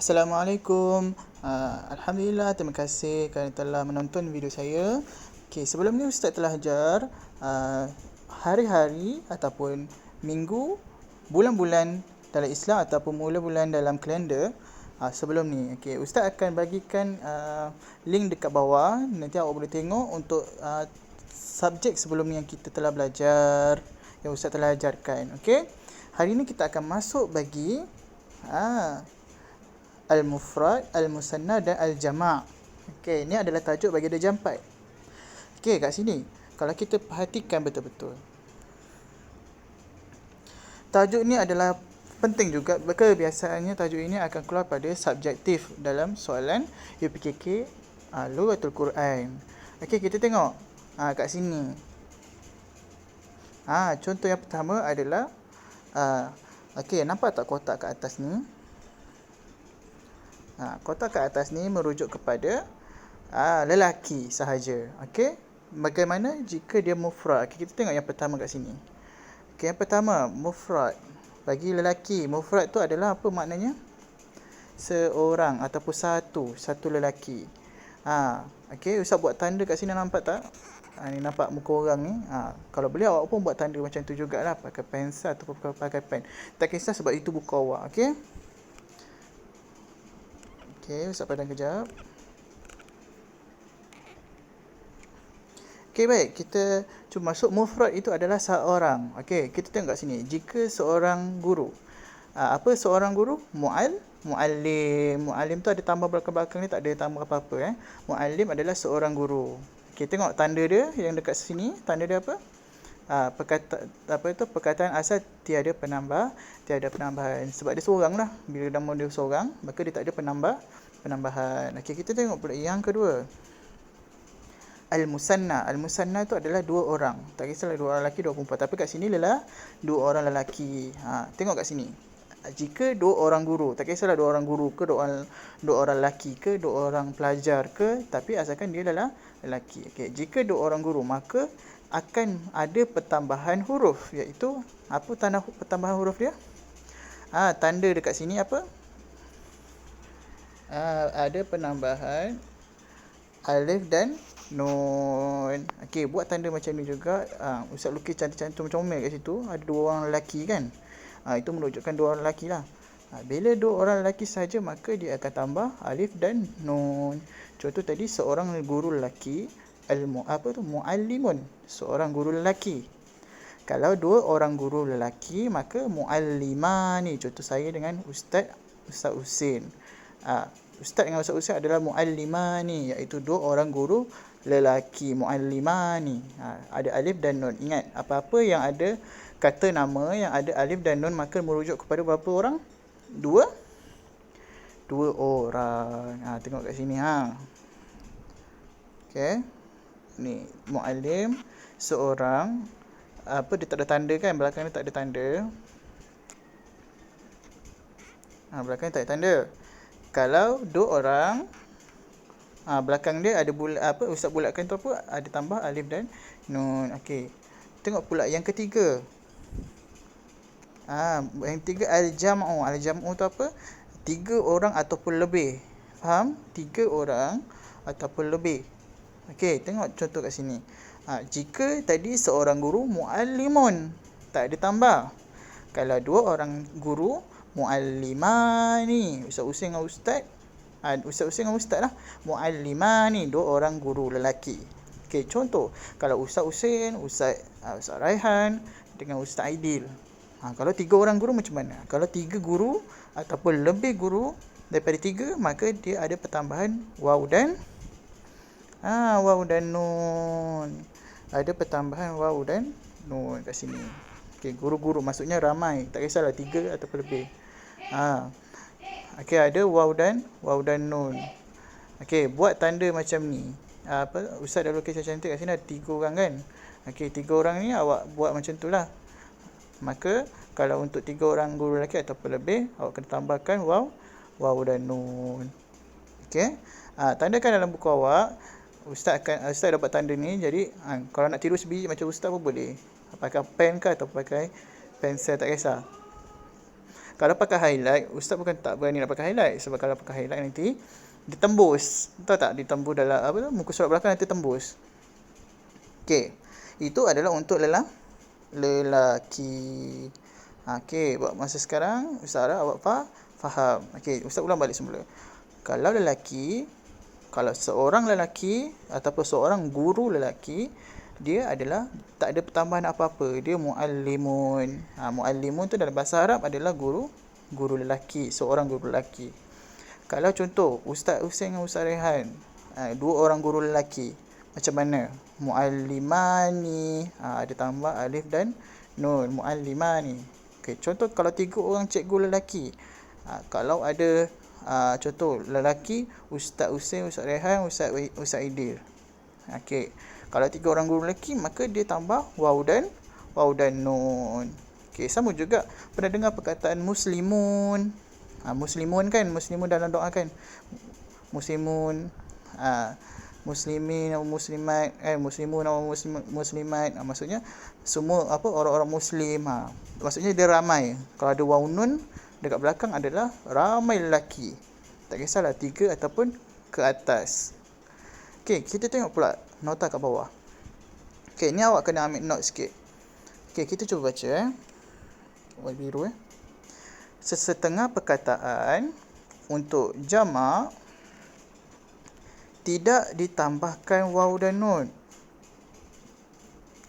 Assalamualaikum. Alhamdulillah, terima kasih kerana telah menonton video saya. Okey, sebelum ni Ustaz telah ajar hari-hari ataupun minggu, bulan-bulan dalam Islam ataupun mula bulan dalam kalender. Sebelum ni, okey, Ustaz akan bagikan link dekat bawah. Nanti awak boleh tengok untuk subjek sebelum ni yang kita telah belajar, yang Ustaz telah ajarkan. Okey, hari ni kita akan masuk bagi Al-Mufrad, Al-Musanna dan Al-Jama'. Okey, ini adalah tajuk bagi darjah 4. Okey, kat sini kalau kita perhatikan betul-betul, tajuk ni adalah penting juga. Biasaanya tajuk ini akan keluar pada subjektif dalam soalan UPKK Lughatul Quran. Okey, kita tengok kat sini. Contoh yang pertama adalah okey, nampak tak kotak kat atas ni? Kotak kat atas ni merujuk kepada lelaki sahaja. Okey, bagaimana jika dia mufrad? Okay, kita tengok yang pertama kat sini. Okey, yang pertama mufrad bagi lelaki. Mufrad tu adalah apa maknanya? Seorang ataupun satu lelaki. Okey, Ustaz buat tanda kat sini, nampak tak? Ni nampak muka orang ni. Kalau boleh awak pun buat tanda macam tu jugalah, pakai pensel ataupun pakai pen. Tak kisah sebab itu buku awak. Okey. Okey, Ustaz padam kejap. Okey, baik. Kita cuma masuk mufrad itu adalah seorang. Okey, kita tengok kat sini. Jika seorang guru. Apa seorang guru? Muallim. Muallim tu ada tambah belakang-belakang ni, tak ada tambah apa-apa. Muallim adalah seorang guru. Okey, tengok tanda dia yang dekat sini. Tanda dia apa? Perkataan asal tiada penambahan. Sebab dia seorang lah. Bila nama dia seorang, maka dia tak ada penambahan. Okey, kita tengok pula yang kedua. Al-Musanna. Al-Musanna tu adalah dua orang. Tak kisahlah dua orang lelaki, dua perempuan. Tapi kat sini adalah dua orang lelaki. Tengok kat sini. Jika dua orang guru, tak kisahlah dua orang guru ke, dua orang lelaki ke, dua orang pelajar ke, tapi asalkan dia adalah lelaki. Okey, jika dua orang guru, maka akan ada pertambahan huruf, iaitu apa tanda pertambahan huruf dia? Tanda dekat sini apa? Ada penambahan alif dan nun. Okey, buat tanda macam ni juga. Ustaz lukis cantik-cantik comel kat situ. Ada dua orang lelaki kan? Itu menunjukkan dua orang lelaki lah. Bila dua orang lelaki saja, maka dia akan tambah alif dan nun. Contoh tadi, seorang guru lelaki, muallimun, seorang guru lelaki. Kalau dua orang guru lelaki, maka muallimani. Contoh saya dengan Ustaz Husin. Ustaz dengan Ustaz Husin adalah muallimani, iaitu dua orang guru lelaki. Muallimani. Ada alif dan nun. Ingat, apa-apa yang ada kata nama yang ada alif dan nun, maka merujuk kepada berapa orang? Dua orang. Tengok kat sini. Okey. Ni muallim, seorang. Dia tak ada tanda kan? Belakang dia tak ada tanda. Belakang dia tak ada tanda. Kalau dua orang, belakang dia ada Ustaz bulatkan tu apa? Ada tambah alif dan nun. Okey. Tengok pula yang ketiga. Yang ketiga al-jam'u. Al-jam'u tu apa? Tiga orang ataupun lebih. Faham? Tiga orang ataupun lebih. Okey, tengok contoh kat sini. Jika tadi seorang guru, muallimun, tak ada tambah. Kalau dua orang guru, muallimani. Ustaz Husin dengan Ustaz Husin dengan Ustaz lah. Muallimani, dua orang guru lelaki. Okey, contoh. Kalau Ustaz Husin, Ustaz Raihan dengan Ustaz Aidil. Kalau tiga orang guru macam mana? Kalau tiga guru ataupun lebih guru daripada tiga, maka dia ada pertambahan waw dan nun. Ada pertambahan waw dan nun kat sini. Okey, guru-guru maksudnya ramai, tak kisahlah tiga ataupun lebih. Okey, ada waw dan nun. Okey, buat tanda macam ni. Ustaz dah lukis cantik kat sini, ada tiga orang kan? Okey, tiga orang ni awak buat macam tu lah. Maka kalau untuk tiga orang guru lelaki ataupun lebih, awak kena tambahkan waw dan nun. Okey. Tandakan dalam buku awak. Ustaz dapat tanda ni. Jadi kalau nak tiru sebiji macam Ustaz pun boleh. Pakai pen ke ataupun pakai pensel, tak kisah. Kalau pakai highlight, ustaz bukan tak berani nak pakai highlight, sebab kalau pakai highlight nanti ditembus. Tahu tak? Ditembus dalam apa tu? Muka surat belakang nanti tembus. Okey. Itu adalah untuk lelaki. Okey, buat masa sekarang ustaz harap awak faham. Okey, ustaz ulang balik semula. Kalau seorang lelaki ataupun seorang guru lelaki, dia adalah tak ada pertambahan apa-apa. Dia muallimun. Muallimun tu dalam bahasa Arab adalah guru lelaki, seorang guru lelaki. Kalau contoh Ustaz Hussein dengan Ustaz Rehan, dua orang guru lelaki, macam mana? Muallimani, ada tambah alif dan nun, muallimani. Okey, contoh kalau 3 orang cikgu lelaki, kalau ada contoh lelaki Ustaz Hussein, Ustaz Rehan, Ustaz Idil. Okey, kalau 3 orang guru lelaki, maka dia tambah waw dan nun. Okey, sama juga pernah dengar perkataan muslimun. Muslimun kan, muslimun dalam doa kan. Muslimun, muslimin atau muslimat, muslimun atau muslimat. Maksudnya semua orang-orang muslim. Maksudnya dia ramai. Kalau ada waw nun dekat belakang adalah ramai lelaki. Tak kisahlah 3 ataupun ke atas. Okey, kita tengok pula nota kat bawah. Okey, ni awak kena ambil note sikit. Okey, kita cuba baca warna biru Sesetengah perkataan untuk jamak tidak ditambahkan waw dan nun.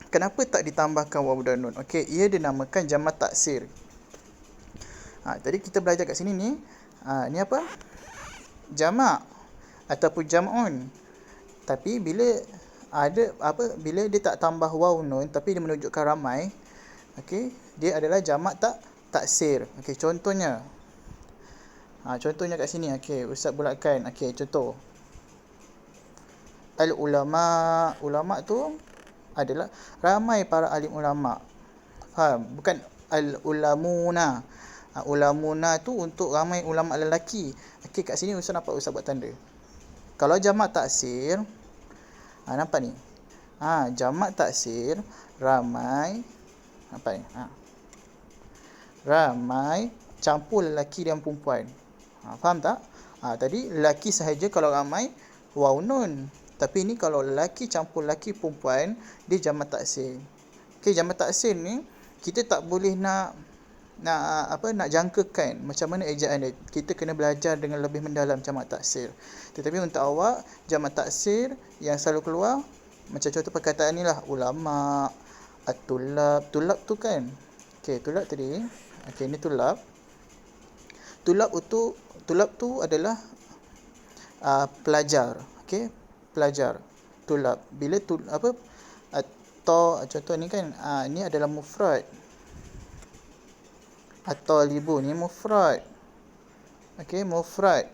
Kenapa tak ditambahkan waw dan nun? Okey, ia dinamakan jamak taksir. Tadi kita belajar kat sini ni. Ni apa? Jamak ataupun jam'un. Tapi bila dia tak tambah waw nun tapi dia menunjukkan ramai, okey, dia adalah jamak taksir. Okey, contohnya. Contohnya kat sini. Okey, ustaz bulatkan. Okey, contoh. Al-ulama. Ulama tu adalah ramai para alim ulama. Faham? Bukan al-ulamuna. Ulamuna tu untuk ramai ulama lelaki. Okey, kat sini ustaz nampak ustaz buat tanda. Kalau jamak taksir, nampak ni. Jamak taksir ramai, nampak ni. Ramai campur lelaki dan perempuan. Faham tak? Tadi lelaki sahaja kalau ramai waw nun. Tapi ni kalau lelaki campur lelaki perempuan, dia jamak taksir. Okey, jamak taksir ni kita tak boleh nak jangkakan macam mana ejaan dia. Kita kena belajar dengan lebih mendalam jamak taksir. Tetapi untuk awak, jamak taksir yang selalu keluar macam contoh perkataan ni lah, ulama, at-tulab. Tulab tu kan. Okey, tulab tadi. Okey, ni tulab. Tulab tu adalah pelajar. Okey, pelajar. Tulab. Bila atau contoh ni kan, ni adalah mufrad. Atau libu ni mufrad. Okey, mufrad.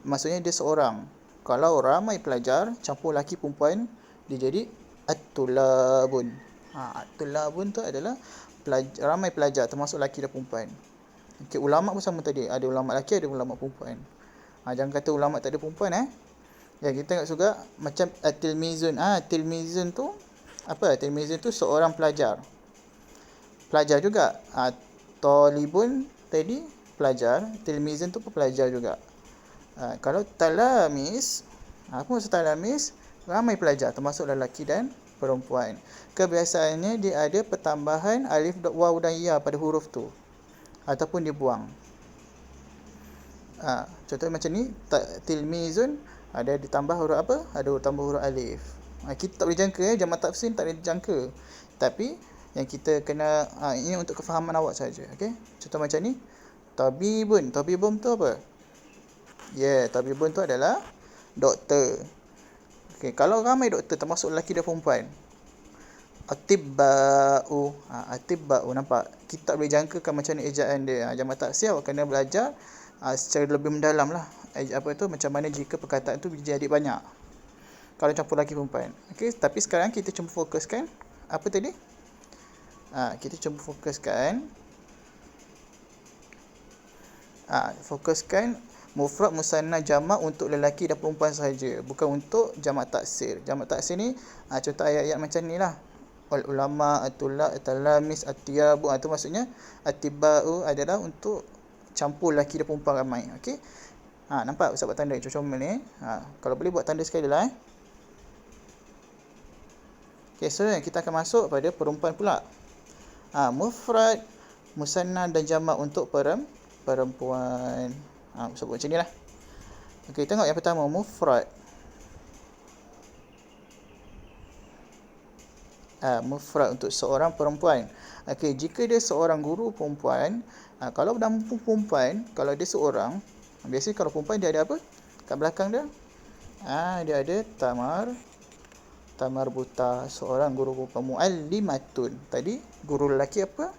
Maksudnya dia seorang. Kalau ramai pelajar campur lelaki perempuan, dia jadi at-tulabun. At-tulabun tu adalah ramai pelajar termasuk lelaki dan perempuan. Okey, ulama pun sama tadi. Ada ulama lelaki, ada ulama perempuan. Jangan kata ulama tak ada perempuan Ya, kita tengok juga macam at-tilmizun. Tilmizun tu apa? Tilmizun tu seorang pelajar. Pelajar juga. Talibun tadi pelajar, tilmizun tu pun pelajar juga. Kalau talamis, apa maksud talamis? Ramai pelajar termasuk lelaki dan perempuan. Kebiasaannya dia ada pertambahan alif, waw dan ya pada huruf tu ataupun dibuang. Contohnya macam ni, tilmizun ada ditambah huruf apa? Ada tambah huruf alif. Kita tak boleh jangka jamak taksir tak boleh jangka. Tapi yang kita kena ini untuk kefahaman awak saja. Okey, contoh macam ni, tabibun. Tabibun tu apa? Tabibun tu adalah doktor. Okey, kalau ramai doktor termasuk lelaki dan perempuan, atibba'u. Atibba'u, nampak? Kita tak boleh jangkakan macam ni ejaan dia. Jamak taksir awak kena belajar secara lebih mendalam lah. Macam mana jika perkataan tu jadi banyak kalau campur lelaki perempuan. Okey, tapi sekarang kita cuma fokuskan apa tadi? Kita cuba fokuskan mufrad musanna jamak untuk lelaki dan perempuan sahaja, bukan untuk jamak taksir. Jamak taksir ni contoh ayat-ayat macam ni lah. al ulama, at-talamis, at-tiyabu. Itu maksudnya at-tibau adalah untuk campur lelaki dan perempuan ramai. Okey. Nampak Ustaz buat tanda comel ni. Kalau boleh buat tanda sekali lah. Okey, so kita akan masuk pada perempuan pula. Mufrad, musanna dan jamak untuk perempuan. Ustaz buat macam ni lah. Okey, tengok yang pertama, mufrad. Mufrad untuk seorang perempuan. Okey, jika dia seorang guru perempuan, kalau nama perempuan, kalau dia seorang, biasanya kalau perempuan dia ada apa? Kat belakang dia, dia ada tamar buta, seorang guru perempuan. Muallimatun. Tadi guru lelaki apa?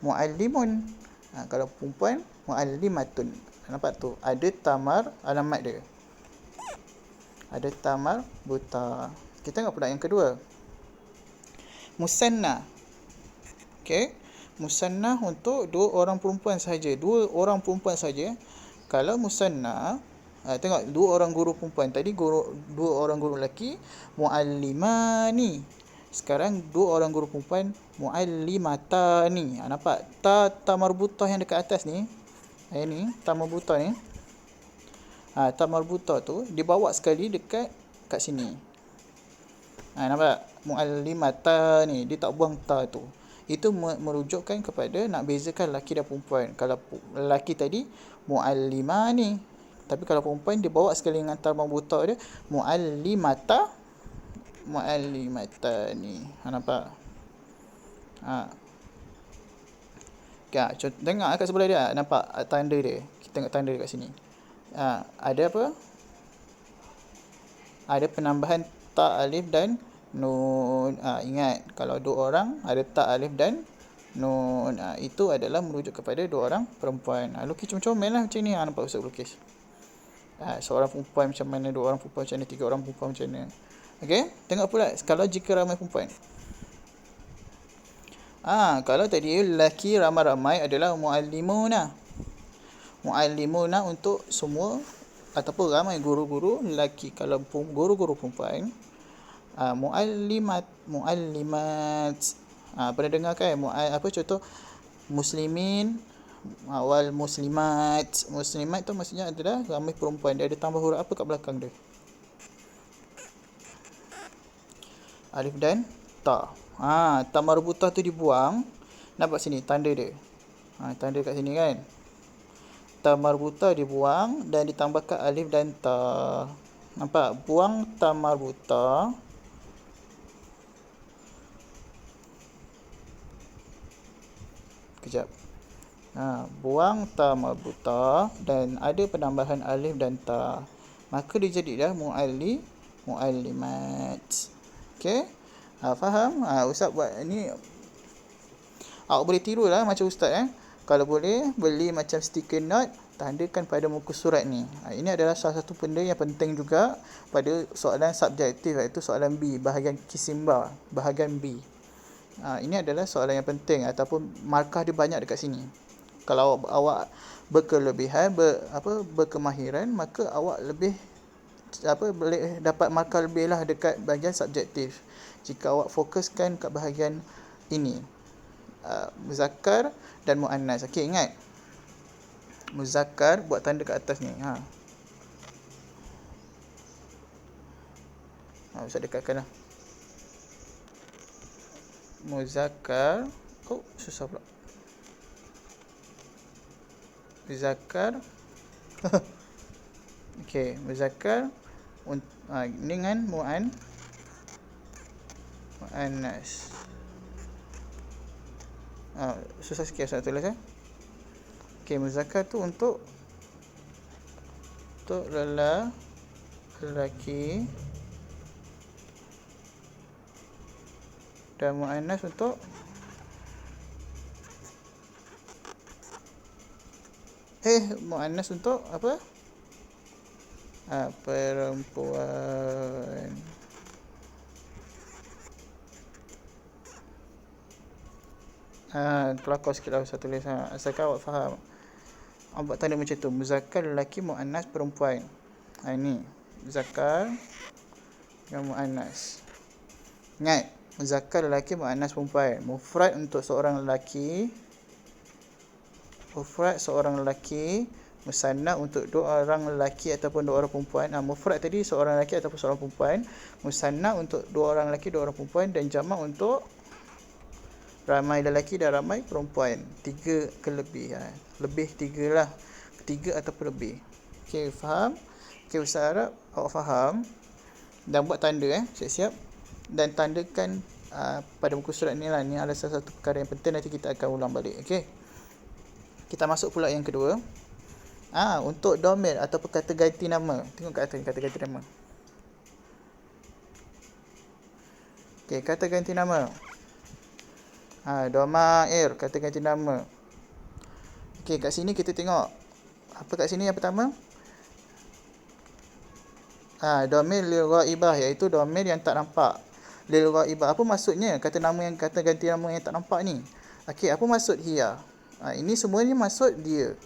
Muallimun. Kalau perempuan, muallimatun. Nampak tu? Ada tamar, alamat dia. Ada tamar buta. Kita tengok pula yang kedua. Musanna. Okey. Musanna untuk dua orang perempuan sahaja. Dua orang perempuan saja. Kalau musanna, tengok dua orang guru perempuan. Tadi dua orang guru lelaki, muallimani. Sekarang dua orang guru perempuan, muallimatani. Nampak? Ta marbutah yang dekat atas ni. Ni, ta marbutah ni. Ta marbutah tu dibawa sekali dekat kat sini. Nampak? Muallimata ni, dia tak buang ta tu. Itu merujukkan kepada nak bezakan lelaki dan perempuan. Kalau lelaki tadi muallimani, tapi kalau perempuan dia bawa sekali dengan ta marbuta dia, muallimata ni. Nampak? Tengok kat sebelah dia, nampak tanda dia. Kita tengok tanda dia kat sini. Ada apa? Ada penambahan ta, alif dan nun. Ingat, kalau dua orang ada ta, alif dan nun. Itu adalah merujuk kepada dua orang perempuan. Lukis comel lah macam ni. Nampak Ustaz lukis. Seorang perempuan macam mana, dua orang perempuan macam mana, tiga orang perempuan macam mana. Okey, tengok pula kalau jika ramai perempuan. Kalau tadi lelaki ramai-ramai adalah muallimuna. Muallimuna untuk semua ataupun ramai guru-guru lelaki. Kalau guru-guru perempuan, muallimat. Pernah dengar kan contoh muslimin wal muslimat. Muslimat tu maksudnya adalah ramai perempuan. Dia ada tambah huruf apa kat belakang dia? Alif dan ta. Ta marbutah tu dibuang. Nampak sini tanda dia. Tanda kat sini kan. Ta marbutah dibuang dan ditambahkan alif dan ta. Nampak? Buang ta marbutah. Kejap. Buang ta marbutah dan ada penambahan alif dan ta. Maka dia jadi dah muallimat. Okey? Faham? Ustaz buat ni. Awak boleh tiru lah macam Ustaz. Kalau boleh, beli macam sticker note, tandakan pada muka surat ni. Ini adalah salah satu benda yang penting juga pada soalan subjektif, iaitu soalan B, bahagian Kisimba, bahagian B. Ini adalah soalan yang penting ataupun markah dia banyak dekat sini. Kalau awak berkelebihan, berkemahiran, maka awak lebih boleh dapat markah lebih lah dekat bahagian subjektif. Jika awak fokuskan kat bahagian ini, muzakkar dan muannas. Okey, ingat. Muzakkar buat tanda kat atas ni. Usah dekatkan lah. Muzakkar. Susah pula. Muzakkar. Okey, muzakkar dengan muannas. Susah sikit saya tulis. Okey, muzakkar tu untuk lelaki dan muannas untuk muannas untuk apa? Perempuan. Kelakar sikit lah saya tulis. Asalkan awak faham. Awak buat tanda macam tu. Muzakkar lelaki, muannas perempuan. Ini muzakkar dengan muannas. Ingat, Muzakkar lelaki, muannas perempuan. Mufrad untuk seorang lelaki. Mufrad seorang lelaki. Musanna untuk dua orang lelaki ataupun dua orang perempuan. Mufrad tadi seorang lelaki ataupun seorang perempuan. Musanna untuk dua orang lelaki, dua orang perempuan. Dan jamak untuk ramai lelaki dan ramai perempuan. 3 ke lebih. Lebih 3 lah. 3 ataupun lebih. Okey, faham? Okey, Ustaz harap awak faham. Dan buat tanda siap-siap. Dan tandakan pada muka surat ni lah. Ni adalah salah satu perkara yang penting. Nanti kita akan ulang balik. Okey. Kita masuk pula yang kedua. Untuk domir ataupun kata ganti nama. Tengok kat atas ni, kata ganti nama. Okey, kata ganti nama. Domair, kata ganti nama. Okey, kat sini kita tengok. Apa kat sini yang pertama? Domir lil ghaibah, iaitu domir yang tak nampak. Lil ghaibah, apa maksudnya kata nama yang kata ganti nama yang tak nampak ni? Okey, apa maksud hiya? Ini semuanya maksud dia.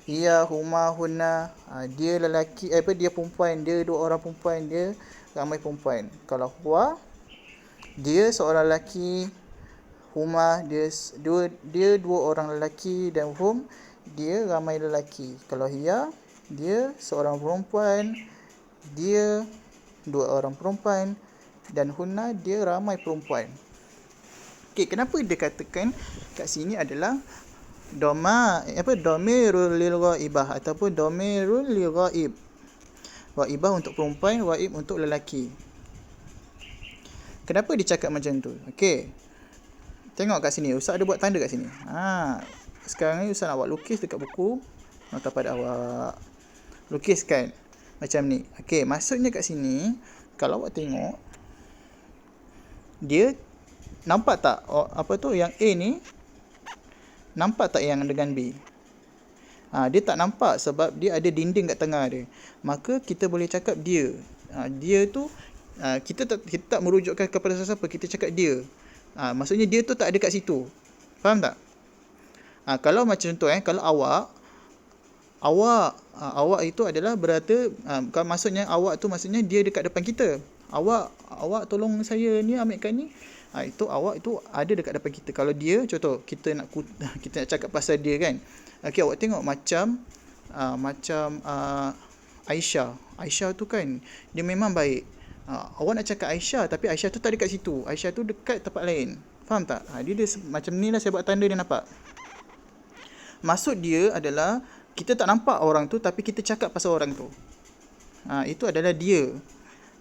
Hiya, huma, hunna. Dia lelaki, dia perempuan, dia dua orang perempuan, dia ramai perempuan. Kalau huwa, dia seorang lelaki. Huma, dia dua orang lelaki. Dan hum, dia ramai lelaki. Kalau hiya, dia seorang perempuan, dia dua orang perempuan. Dan hunna, dia ramai perempuan. Okey, kenapa dia katakan kat sini adalah domirul lil ghaibah ataupun domirul lil ghaib. Ghaibah untuk perempuan, ghaib untuk lelaki. Kenapa dia cakap macam tu? Okey. Tengok kat sini, Ustaz ada buat tanda kat sini. Sekarang ni Ustaz nak buat lukis dekat buku notepad awak. Lukiskan macam ni. Okey, maksudnya kat sini, kalau awak tengok, dia nampak tak yang A ni? Nampak tak yang dengan B? Dia tak nampak sebab dia ada dinding kat tengah dia. Maka kita boleh cakap dia. Dia tu kita tak merujukkan kepada siapa, kita cakap dia. Maksudnya dia tu tak ada kat situ. Faham tak? Kalau macam contoh kalau awak itu adalah berarti kalau maksudnya awak tu maksudnya dia dekat depan kita. Awak tolong saya ni ambilkan ni. Itu awak itu ada dekat depan kita. Kalau dia contoh kita nak cakap pasal dia kan. Okey, awak tengok macam Aisyah tu kan dia memang baik. Awak nak cakap Aisyah tapi Aisyah tu tak dekat situ. Aisyah tu dekat tempat lain. Faham tak? Dia macam ni lah, saya buat tanda dia, nampak. Maksud dia adalah kita tak nampak orang tu tapi kita cakap pasal orang tu. Itu adalah dia.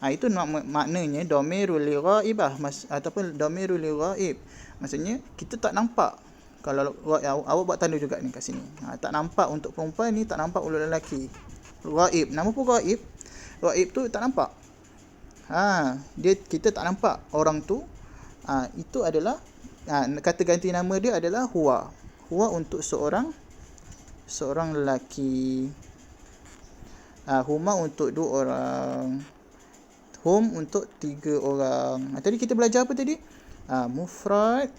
Itu maknanya domirul lil ghaibah ataupun domirul lil ghaib. Maksudnya kita tak nampak. Kalau awak buat tanda juga ni kat sini. Tak nampak untuk perempuan ni, tak nampak untuk lelaki. Ghaib, nama pun ghaib. Ghaib tu tak nampak. Kita tak nampak orang tu. Itu adalah kata ganti nama dia adalah huwa. Huwa untuk seorang lelaki. Huma untuk dua orang. Hum untuk 3 orang. Tadi kita belajar apa tadi? Mufrad.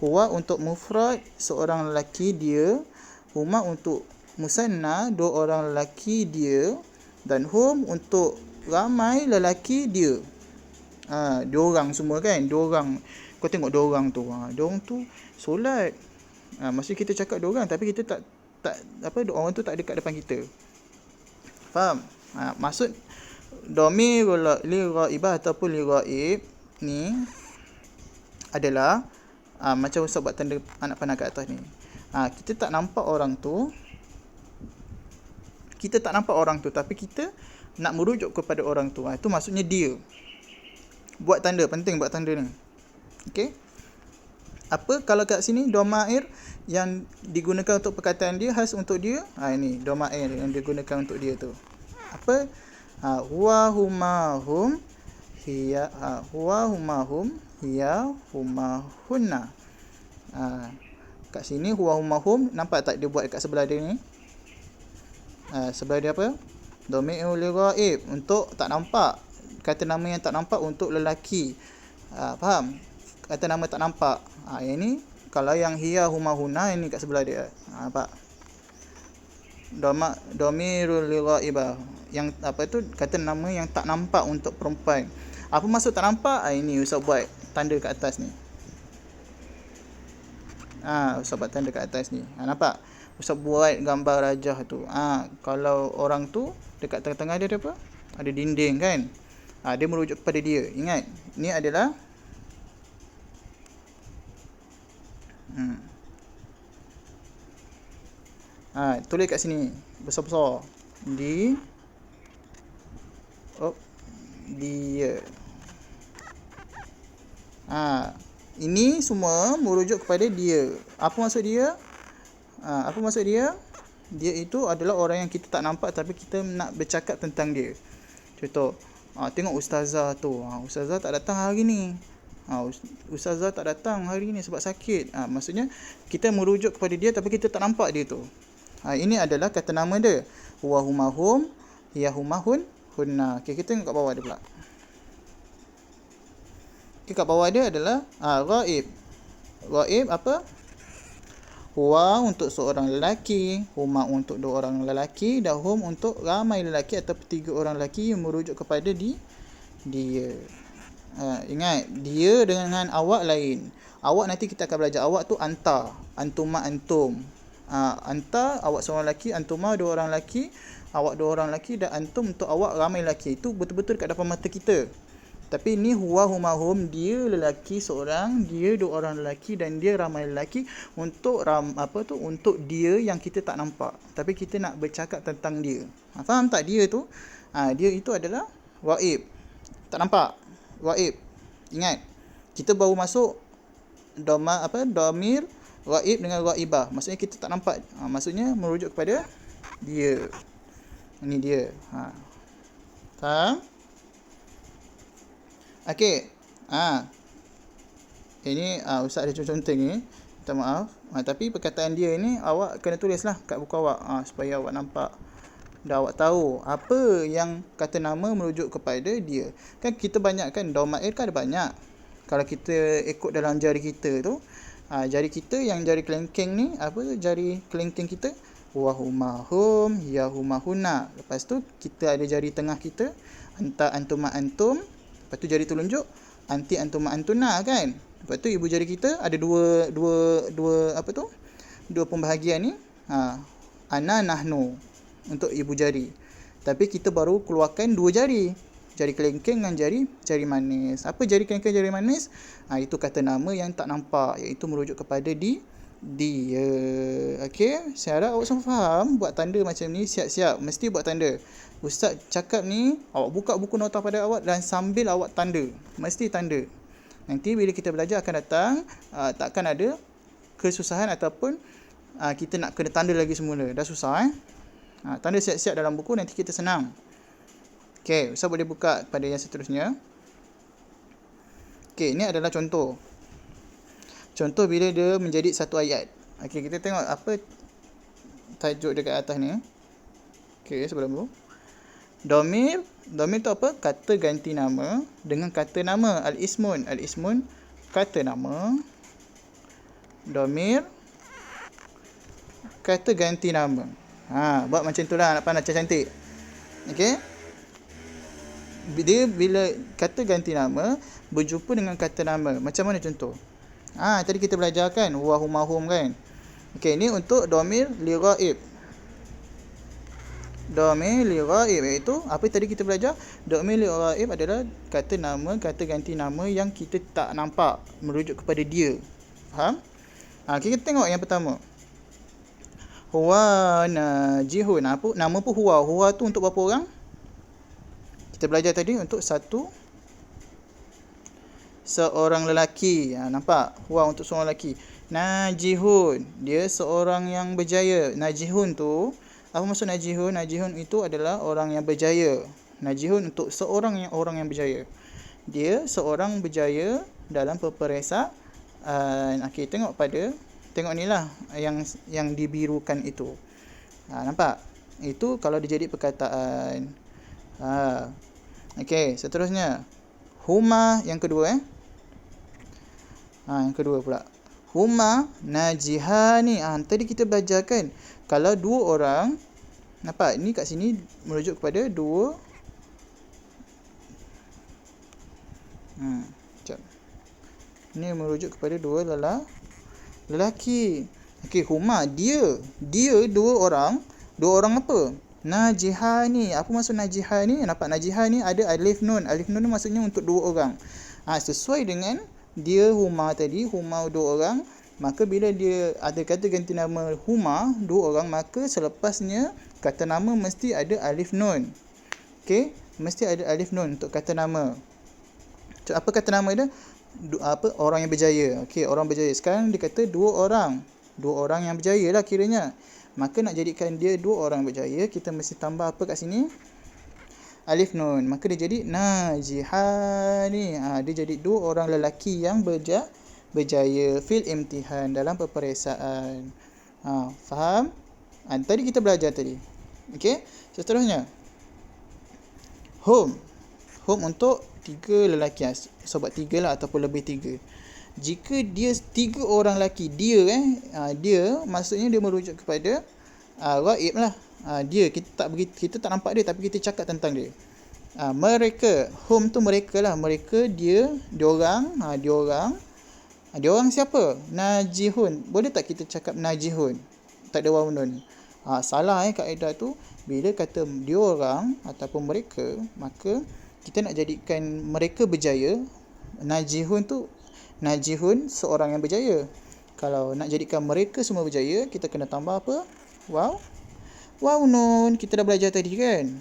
Huwa untuk mufrad, seorang lelaki dia. Huma untuk musanna, 2 orang lelaki dia. Dan hum untuk ramai lelaki dia. 2 orang semua kan? 2 orang. Kau tengok 2 orang tu. 2 orang tu solat. Maksudnya kita cakap 2 orang tapi kita tak orang tu tak dekat depan kita. Faham? Maksud domir lil ghaibah ataupun lil ghaib ni adalah macam Ustaz buat tanda anak panah kat atas ni. Kita tak nampak orang tu. Kita tak nampak orang tu tapi kita nak merujuk kepada orang tu. Itu maksudnya dia. Buat tanda, penting buat tanda ni. Okey. Apa kalau kat sini domair yang digunakan untuk perkataan dia khas untuk dia? Ini domair yang digunakan untuk dia tu. Apa? Huwa huma hum hiya huwa huma hum hiya huma hunna. Kat sini huwa huma hum, nampak tak dia buat dekat sebelah dia ni? Sebelah dia apa? Domirul ghaib, untuk tak nampak. Kata nama yang tak nampak untuk lelaki. Faham? Kata nama tak nampak. Yang ni kalau yang hiya huma hunna, ini kat sebelah dia. Nampak? Domirul ghaibah, yang kata nama yang tak nampak untuk perempuan. Apa maksud tak nampak? Ini Ustaz buat tanda kat atas ni. Ustaz buat tanda kat atas ni. Nampak? Ustaz buat gambar rajah tu. Kalau orang tu dekat tengah-tengah dia ada apa? Ada dinding kan? Dia merujuk kepada dia. Ingat, ni adalah tulis kat sini besar-besar. Dia. Ini semua merujuk kepada dia. Apa maksud dia? Dia itu adalah orang yang kita tak nampak tapi kita nak bercakap tentang dia. Contoh, tengok ustazah tu. Ustazah tak datang hari ni. Ustazah tak datang hari ni sebab sakit. Maksudnya kita merujuk kepada dia tapi kita tak nampak dia tu. Ini adalah kata nama dia. Huwa humahum, hiya humahun, hunna. Okey, kita tengok kat bawah dia pula. Okey, kat bawah dia adalah ghaib. Ghaib apa? Huwa untuk seorang lelaki, huma untuk dua orang lelaki, dan hum untuk ramai lelaki atau 3 orang lelaki yang merujuk kepada dia. Ingat, dia dengan awak lain. Awak nanti kita akan belajar. Awak tu anta, antuma antum. Anta awak seorang lelaki, antuma 2 orang lelaki, awak 2 orang lelaki, dan antum untuk awak ramai lelaki. Itu betul-betul kat depan mata kita. Tapi ni huwa humahum, dia lelaki seorang, dia 2 orang lelaki dan dia ramai lelaki untuk untuk dia yang kita tak nampak. Tapi kita nak bercakap tentang dia. Faham tak dia tu? Dia itu adalah ghaib. Tak nampak. Ghaib. Ingat, kita baru masuk dhamir ghaib dengan ghaibah. Maksudnya kita tak nampak. Maksudnya merujuk kepada dia. Ini dia. Faham? Okey. Ini Ustaz ada contoh ni. Minta maaf. Tapi perkataan dia ni awak kena tulislah kat buku awak supaya awak nampak dan awak tahu apa yang kata nama merujuk kepada dia. Kan kita banyak kan, dhamair kan ada banyak. Kalau kita ikut dalam jari kita tu, jari kita yang jari kelengkeng ni, jari kelengkeng kita? Wa humahum, ya humahuna. Lepas tu kita ada jari tengah kita, anta antuma antum. Lepas tu jari telunjuk, anti antuma antuna kan. Lepas tu ibu jari kita ada dua pembahagian ni. Ana nahnu untuk ibu jari. Tapi kita baru keluarkan 2 jari. Jari kelengkeng dengan jari manis. Apa jari kelengkeng, jari manis? Itu kata nama yang tak nampak, iaitu merujuk kepada dia. Okey, saya harap awak semua faham. Buat tanda macam ni, siap-siap mesti buat tanda. Ustaz cakap ni, awak buka buku nota pada awak dan sambil awak tanda. Mesti tanda. Nanti bila kita belajar akan datang, takkan ada kesusahan ataupun kita nak kena tanda lagi semula. Dah susah tanda siap-siap dalam buku, nanti kita senang. Okey, Ustaz boleh buka pada yang seterusnya. Okey, ini adalah contoh. Contoh bila dia menjadi satu ayat. Okey, kita tengok apa tajuk dekat atas ni. Okey, sebelum tu. Dhamir tu apa? Kata ganti nama dengan kata nama. Al-ismun kata nama. Dhamir kata ganti nama. Buat macam itulah, nak pandai cantik. Okey. Dia bila kata ganti nama berjumpa dengan kata nama. Macam mana contoh? Tadi kita belajar kan, wa humahum kan. Okey, ni untuk dhamir li ghaib. Dhamir li ghaib iaitu apa tadi kita belajar? Dhamir li ghaib adalah kata nama, kata ganti nama yang kita tak nampak, merujuk kepada dia. Faham? Kita tengok yang pertama. Huwa najihun. Nama pun huwa. Huwa tu untuk berapa orang? Kita belajar tadi untuk seorang lelaki. Nampak? Huwa untuk seorang lelaki. Najihun, dia seorang yang berjaya. Najihun tu, apa maksud najihun? Najihun itu adalah orang yang berjaya. Najihun untuk orang yang berjaya. Dia seorang berjaya dalam peperiksaan. Okey, tengok ni lah yang dibirukan itu. Nampak? Itu kalau dia jadi perkataan. Okey, seterusnya. Huma yang kedua yang kedua pula. Huma najihani. Tadi kita belajar kan, kalau 2 orang, nampak ni kat sini merujuk kepada 2 Sekejap. Ini merujuk kepada dua lelaki. Okey, huma dia dua orang apa? Najihani. Apa maksud najihani? Nampak najihani ada alif nun. Alif nun ni maksudnya untuk dua orang. Sesuai dengan dia huma tadi, huma dua orang, maka bila dia ada kata ganti nama huma dua orang, maka selepasnya kata nama mesti ada alif nun. Okey, mesti ada alif nun untuk kata nama. Apa kata nama dia? Orang yang berjaya. Okey, orang berjaya. Sekarang dia kata dua orang yang berjaya lah kiranya. Maka nak jadikan dia dua orang berjaya, kita mesti tambah apa kat sini? Alif nun. Maka dia jadi najihani. Dia jadi dua orang lelaki yang berjaya fil imtihan, dalam peperiksaan. Faham? Tadi kita belajar tadi. Okey, seterusnya hum untuk tiga lelaki. Sobat tiga lah ataupun lebih tiga. Jika dia tiga orang lelaki, dia maksudnya dia merujuk kepada ghaib lah. Dia kita tak nampak dia, tapi kita cakap tentang dia. Mereka, hum tu mereka lah. Mereka dia orang siapa? Najihun. Boleh tak kita cakap najihun? Tak ada waw nun. Salah kaedah tu. Bila kata dia orang ataupun mereka, maka kita nak jadikan mereka berjaya. Najihun seorang yang berjaya. Kalau nak jadikan mereka semua berjaya, kita kena tambah apa? Waw nun. Kita dah belajar tadi kan.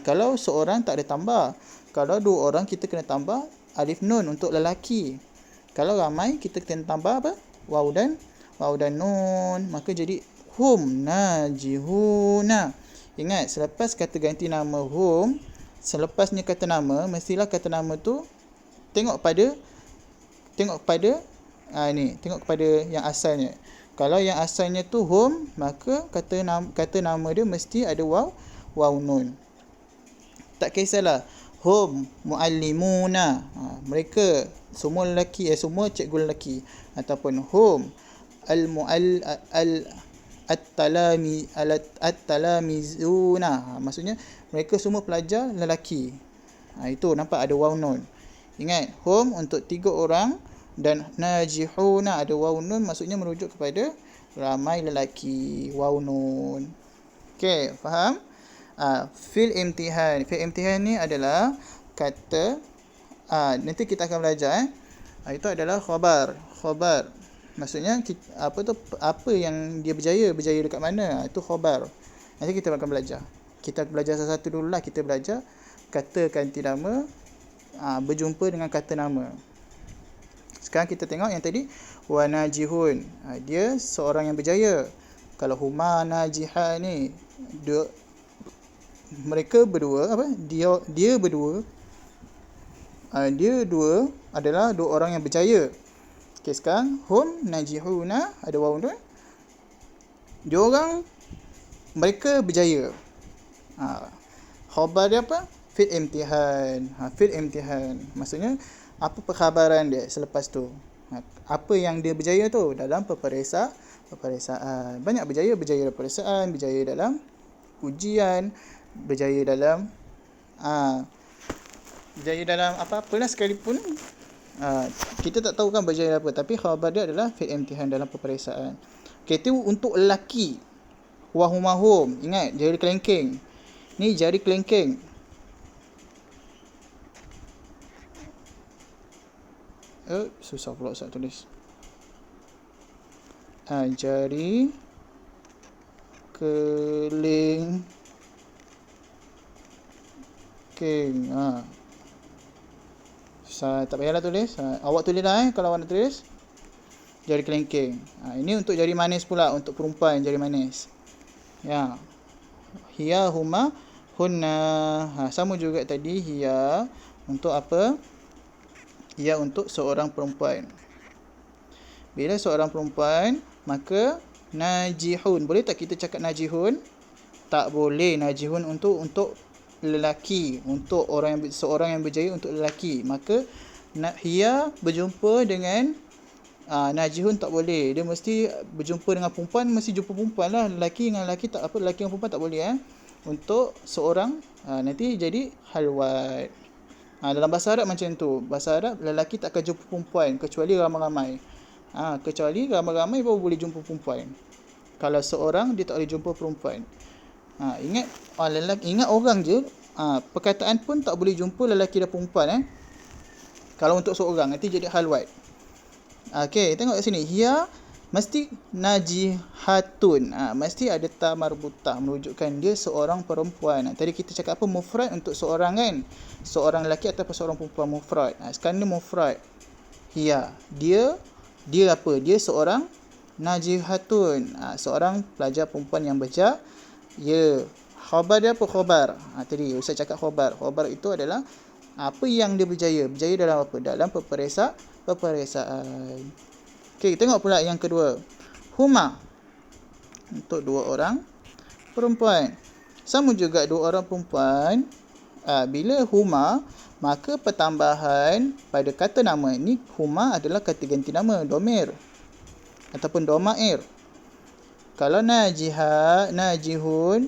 Kalau seorang tak ada tambah. Kalau dua orang, kita kena tambah alif nun untuk lelaki. Kalau ramai, kita kena tambah apa? Waw dan nun. Maka jadi hum najihuna. Ingat, selepas kata ganti nama hum, selepasnya kata nama, mestilah kata nama tu tengok pada yang asalnya. Kalau yang asalnya tu hum, maka kata nama dia mesti ada waw nun. Tak kisahlah hum muallimuna, mereka semua lelaki, semua cikgu lelaki, ataupun hum at-talamizuna, maksudnya mereka semua pelajar lelaki. Itu nampak ada waw nun. Ingat, hum untuk tiga orang dan najihuna ada waw nun, maksudnya merujuk kepada ramai lelaki, waw nun. Okey, faham? Fil imtihan. Fil imtihan ni adalah kata, nanti kita akan belajar itu adalah khabar. Maksudnya apa yang dia berjaya dekat mana? Itu khabar. Nanti kita akan belajar. Kita belajar satu-satu dululah. Kita belajar kata ganti nama berjumpa dengan kata nama. Sekarang kita tengok yang tadi, wa najihun. Dia seorang yang berjaya. Kalau huma najihah ni, mereka berdua dia berdua adalah dua orang yang berjaya. Okey, sekarang hum najihuna ada waw nun. Mereka berjaya. Khabar dia apa? Fil imtihan. Fil imtihan. Maksudnya apa perkhabaran dia selepas tu? Apa yang dia berjaya tu dalam peperiksaan. Banyak berjaya dalam peperiksaan, berjaya dalam ujian, berjaya dalam apa-apalah sekalipun. Kita tak tahu kan berjaya apa, tapi khabar dia adalah fil imtihan dalam peperiksaan. Okey, itu untuk lelaki. Wahumahum. Ingat, jari kelengking. Ni jari kelengking. Susah pula saya tulis. Jari kelengking. Tak payahlah tulis. Awak tulis lah kalau awak nak tulis. Jari kelengking. Ini untuk jari manis pula, untuk perempuan jari manis. Ya. Hiya huma hunna. Sama juga tadi hiya untuk apa? Hiya untuk seorang perempuan. Bila seorang perempuan, maka najihun. Boleh tak kita cakap najihun? Tak boleh. Najihun untuk lelaki, untuk seorang yang berjaya untuk lelaki. Maka hiya berjumpa dengan najihun tak boleh. Dia mesti berjumpa dengan perempuan, mesti jumpa perempuan lah. Lelaki dengan lelaki tak apa, lelaki dengan perempuan tak boleh. Untuk seorang nanti jadi halwat. Dalam bahasa Arab macam tu. Bahasa Arab, lelaki tak akan jumpa perempuan kecuali ramai-ramai. Kecuali ramai-ramai baru boleh jumpa perempuan. Kalau seorang, dia tak boleh jumpa perempuan. Ingat ingat orang je. Perkataan pun tak boleh jumpa lelaki dan perempuan. Kalau untuk seorang, nanti jadi halwat. Okey, tengok kat sini. Hiya mesti najihatun. Mesti ada ta marbutah menunjukkan dia seorang perempuan. Tadi kita cakap apa? Mufrad untuk seorang kan? Seorang lelaki ataupun seorang perempuan mufrad. Sekarang ni mufrad. Hiya. Dia apa? Dia seorang najihatun. Seorang pelajar perempuan yang berjaya. Khabar dia apa? Khabar. Tadi Ustaz cakap khabar. Khabar itu adalah apa yang dia berjaya. Berjaya dalam apa? Dalam peperiksaan. Okey, tengok pula yang kedua. Huma. Untuk dua orang perempuan. Sama juga dua orang perempuan. Bila huma, maka pertambahan pada kata nama. Ni huma adalah kata ganti nama. Domir. Ataupun domair. Kalau najihun.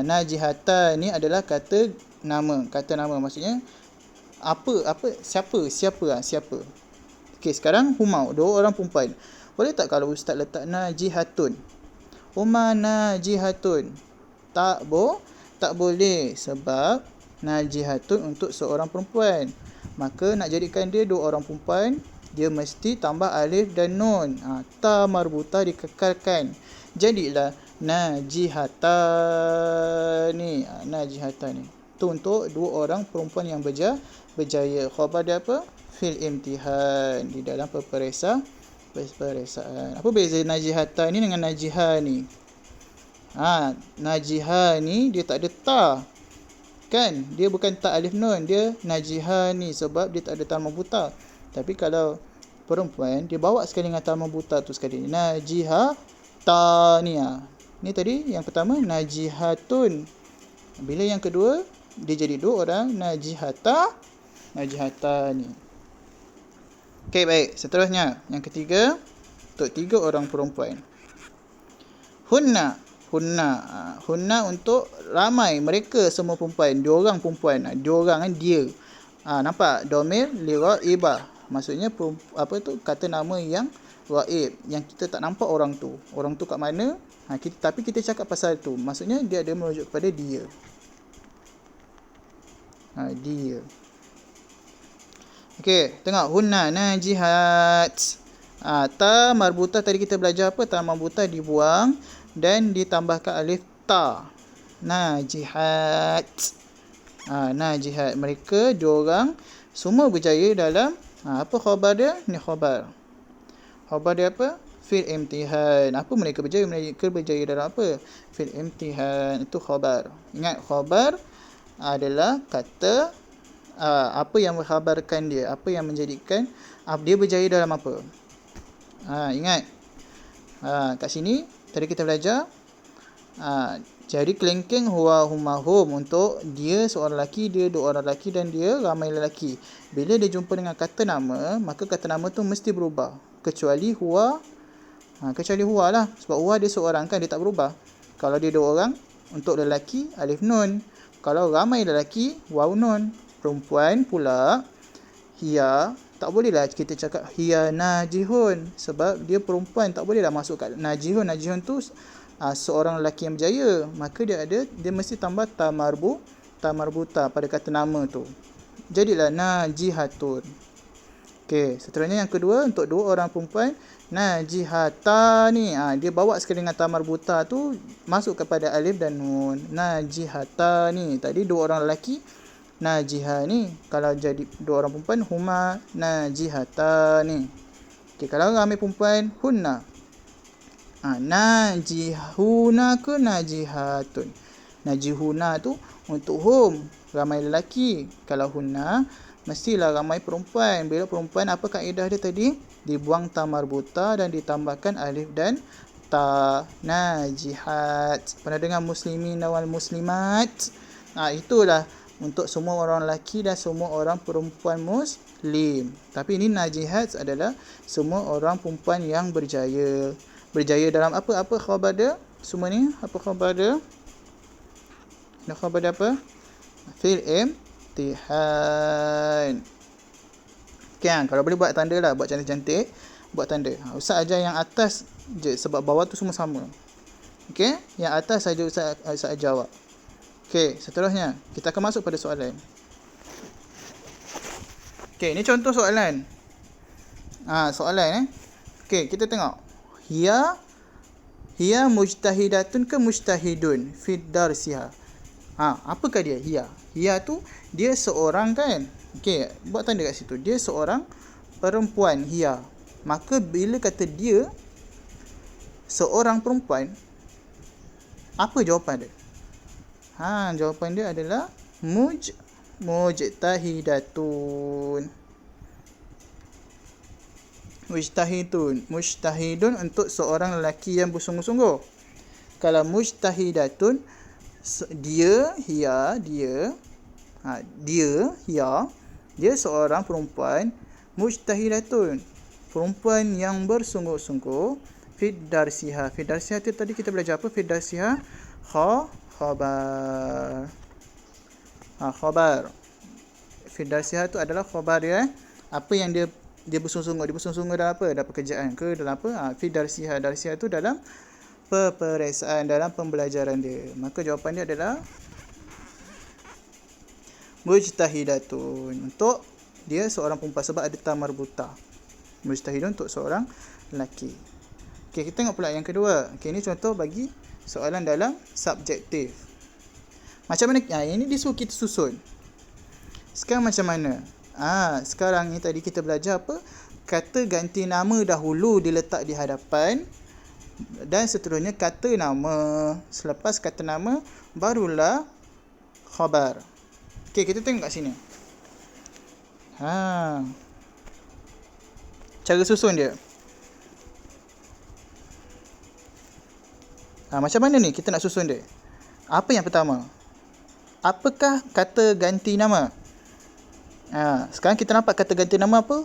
Najihatan ni adalah kata nama. Kata nama maksudnya siapa. Okey, sekarang huma, dua orang perempuan. Boleh tak kalau ustaz letak najihatun? Huma najihatun. Tak boleh sebab najihatun untuk seorang perempuan. Maka nak jadikan dia dua orang perempuan, dia mesti tambah alif dan nun. Ta marbutah dikekalkan. Jadilah najihatani. Najihatani. Itu untuk dua orang perempuan yang berjaya. Khabar dia apa? Fil imtihan. Di dalam peperiksaan. Apa beza najihatan ni dengan najihah ni? Najihah ni dia tak ada ta. Kan? Dia bukan ta alif nun. Dia najihah ni sebab dia tak ada ta marbuta. Tapi kalau perempuan, dia bawa sekali dengan ta marbuta tu sekali. Najihah ta ni. Ni tadi yang pertama najihatun. Bila yang kedua, dia jadi dua orang najihatani. Okey, baik. Seterusnya, yang ketiga, untuk tiga orang perempuan. Hunna untuk ramai, mereka semua perempuan. Dua orang perempuan. Dua orang kan dia. Nampak? Domir li ghaibah. Maksudnya kata nama yang ghaib, yang kita tak nampak orang tu. Orang tu kat mana? Tapi kita cakap pasal tu. Maksudnya dia ada merujuk kepada dia. Dia. Okey, tengok hunna najihat. Ta marbutah tadi kita belajar apa? Ta marbutah dibuang dan ditambahkan alif ta. Najihat. Najihat. Mereka dua orang semua berjaya dalam apa khabar dia? Ni khabar. Khabar dia apa? Fil imtihan. Apa mereka berjaya? Mereka berjaya dalam apa? Fil imtihan. Itu khabar. Ingat, khabar adalah kata apa yang mengkhabarkan dia, apa yang menjadikan dia berjaya dalam apa. Ingat, kat sini tadi kita belajar jadi kelengkeng huwa humahum, untuk dia seorang lelaki, dia dua orang lelaki dan dia ramai lelaki. Bila dia jumpa dengan kata nama, maka kata nama tu mesti berubah kecuali huwa. Kecuali huwa lah, sebab huwa dia seorang kan, dia tak berubah. Kalau dia dua orang, untuk lelaki alif nun. Kalau ramai lelaki, waw nun. Perempuan pula, hiya, tak bolehlah kita cakap hiya najihun. Sebab dia perempuan, tak bolehlah masuk kat najihun. Najihun tu seorang lelaki yang berjaya. Maka dia mesti tambah ta marbuta pada kata nama tu. Jadilah najihatun. Okey, seterusnya yang kedua, untuk dua orang perempuan, najihatani. Dia bawa sekali dengan ta marbuta tu masuk kepada alif dan nun. Najihatani. Tadi dua orang lelaki, najihani. Kalau jadi dua orang perempuan, huma najihatani. Okey, kalau ramai perempuan, hunna. Najihuna ke najihatun. Najihuna tu untuk hum, ramai lelaki. Kalau hunna, mestilah ramai perempuan. Bila perempuan, apa kaedah dia tadi? Dibuang ta marbuta dan ditambahkan alif dan ta. Najihat. Pernah dengar muslimin wal muslimat? Itulah untuk semua orang lelaki dan semua orang perempuan muslim. Tapi ini najihat adalah semua orang perempuan yang berjaya. Berjaya dalam apa khabar dia? Semua ni apa khabar dia? Khabar dia apa? Fil imtihan. Okay, kalau boleh buat tanda lah, buat cantik-cantik, buat tanda. Ustaz ajar yang atas je sebab bawah tu semua sama. Okay, yang atas saja Ustaz jawab. Okay, seterusnya kita akan masuk pada soalan. Okay, ini contoh soalan. Soalan Okay, kita tengok. Hiya mujtahidatun ke mujtahidun fi darsiha. Apakah dia? Hiya tu dia seorang kan. Okay, buat tanda kat situ. Dia seorang perempuan, hiya. Maka bila kata dia seorang perempuan, apa jawapan dia? Jawapan dia adalah mujtahidatun. Mujtahidun untuk seorang lelaki yang bersungguh-sungguh. Kalau mujtahidatun, dia seorang perempuan, mujtahidatun, perempuan yang bersungguh-sungguh, fid darsiha. Fid darsiha tu tadi kita belajar apa? Fid darsiha khabar. Khabar. Fid darsiha tu adalah khabar dia. Apa yang dia bersungguh-sungguh. Dia bersungguh-sungguh dalam apa? Dalam pekerjaan ke dalam apa? Fid darsiha. Darsiha tu dalam peperiksaan, dalam pembelajaran dia. Maka jawapan dia adalah mujtahidatun. Untuk dia seorang perempuan sebab ada ta marbuta. Mujtahidun untuk seorang lelaki. Okey, kita tengok pula yang kedua. Okey, ini contoh bagi soalan dalam subjektif. Macam mana? Ini dia suruh kita susun. Sekarang macam mana? Sekarang ni tadi kita belajar apa? Kata ganti nama dahulu diletak di hadapan dan seterusnya kata nama. Selepas kata nama barulah khabar. Okey, kita tengok kat sini. Cara susun dia. Macam mana ni kita nak susun dia? Apa yang pertama? Apakah kata ganti nama? Sekarang kita nampak kata ganti nama apa?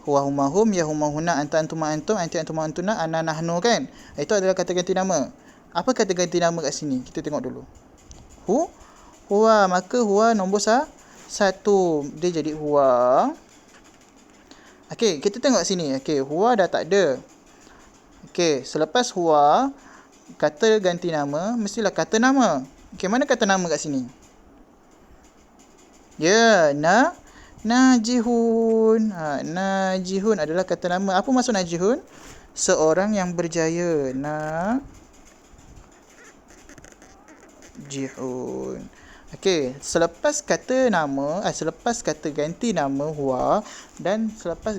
Huwa huma hum, ya huma huna, anta antuma antum, anti antuma antuna, ana nahnu kan? Itu adalah kata ganti nama. Apa kata ganti nama kat sini? Kita tengok dulu. Huwa, maka huwa nombor satu. Dia jadi huwa. Okey, kita tengok sini. Okey, huwa dah tak ada. Okey, selepas huwa, kata ganti nama mestilah kata nama. Okey, mana kata nama kat sini? Najihun. Najihun adalah kata nama. Apa maksud najihun? Seorang yang berjaya. Najihun. Okey, selepas kata nama, selepas kata ganti nama huwa dan selepas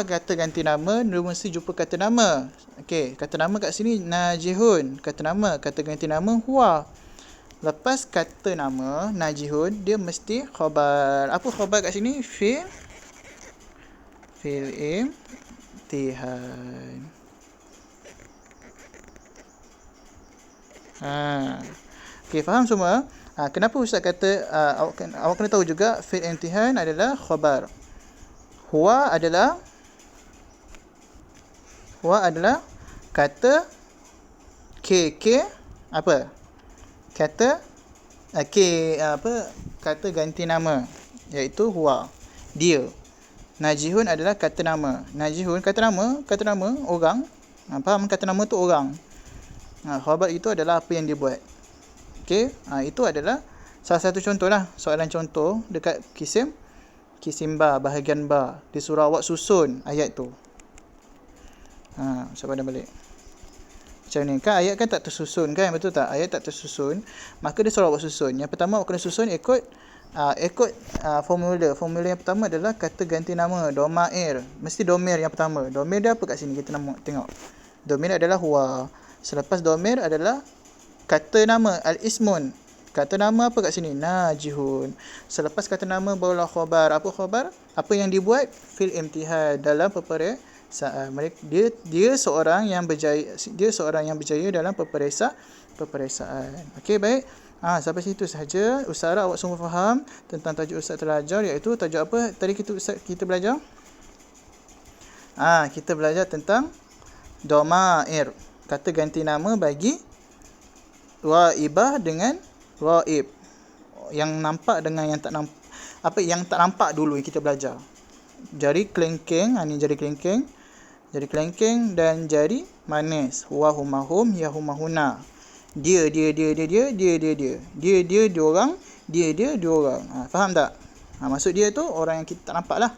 kata ganti nama dia mesti jumpa kata nama. Okey, kata nama kat sini najihun, kata nama, kata ganti nama huwa. Lepas kata nama najihun dia mesti khabar. Apa khabar kat sini? Fil imtihan. Okey, faham semua? Kenapa Ustaz kata awak kena tahu juga fil imtihan adalah khabar. Huwa adalah kata apa? Kata kata ganti nama iaitu huwa, dia. Najihun adalah kata nama. Najihun kata nama orang. Faham, kata nama tu orang. Khabar itu adalah apa yang dia buat. Okey, itu adalah salah satu contohlah, soalan contoh dekat kisim ba, bahagian ba. Dia suruh awak susun ayat tu. Siapa dah balik? Macam ni kan, ayat kan tak tersusun kan, betul tak? Ayat tak tersusun, maka dia suruh awak susun. Yang pertama awak kena susun ikut formula. Formula yang pertama adalah kata ganti nama, domair. Mesti domir yang pertama. Domir dia apa kat sini? Kita tengok. Domir adalah huwa. Selepas domir adalah kata nama, al-ismun. Kata nama apa kat sini? Najihun. Selepas kata nama barulah khabar. Apa khabar? Apa yang dibuat? Fil imtihan, dalam peperiksaan. Dia seorang yang berjaya. Dia seorang yang berjaya dalam peperiksaan. Okey, baik. Sampai situ sahaja. Ustaz harap awak semua faham tentang tajuk Ustaz telah ajar, iaitu tajuk apa tadi kita belajar? Kita belajar tentang domair, kata ganti nama bagi ghaibah dengan ghaib. yang nampak dengan yang tak nampak, yang tak nampak dulu yang kita belajar. Jari kelengkeng, ni jari kelengkeng. Jari kelengkeng dan jari manis. Huwa huma hum, ya huma huna. Dia orang, dia orang. Faham tak? Maksud dia tu orang yang kita tak nampak lah.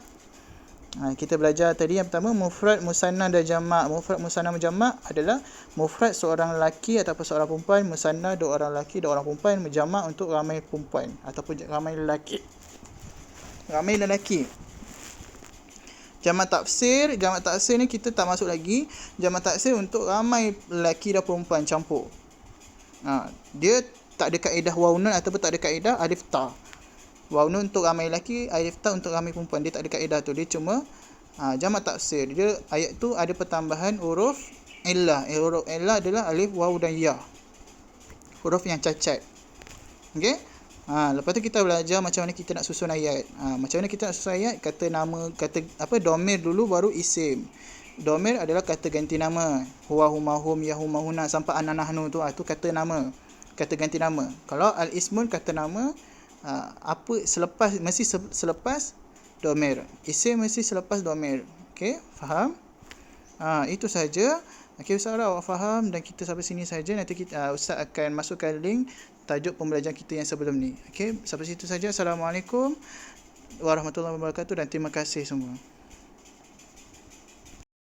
Kita belajar tadi yang pertama, mufrad, musanna dan jamak. Mufrad, musanna, jamak adalah mufrad seorang lelaki ataupun seorang perempuan, musanna dua orang lelaki, dua orang perempuan, jamak untuk ramai perempuan ataupun ramai lelaki. Ramai lelaki. Jamak taksir ni kita tak masuk lagi. Jamak taksir untuk ramai lelaki dan perempuan campur. Dia tak ada kaedah waw nun ataupun tak ada kaedah alif ta. Waw nun untuk ramai lelaki, alif ta untuk ramai perempuan. Dia tak ada kaedah tu. Dia cuma jamak taksir. Dia ayat tu ada pertambahan huruf illah. Huruf illah adalah alif, waw dan ya. Huruf yang cacat. Okey? Lepas tu kita belajar macam mana kita nak susun ayat. Macam mana kita nak susun ayat, kata nama, kata domir dulu baru isim. Domir adalah kata ganti nama. Huwa huma hum, ya huma huna sampai ana nahnu tu, tu kata nama. Kata ganti nama. Kalau al-ismun kata nama, mesti selepas domir. Isim mesti selepas domir. Okey, faham? Itu saja. Okey, Ustaz awak faham dan kita sampai sini saja. Nanti Ustaz akan masukkan link tajuk pembelajaran kita yang sebelum ni. Okey, sampai situ saja. Assalamualaikum warahmatullahi wabarakatuh dan terima kasih semua.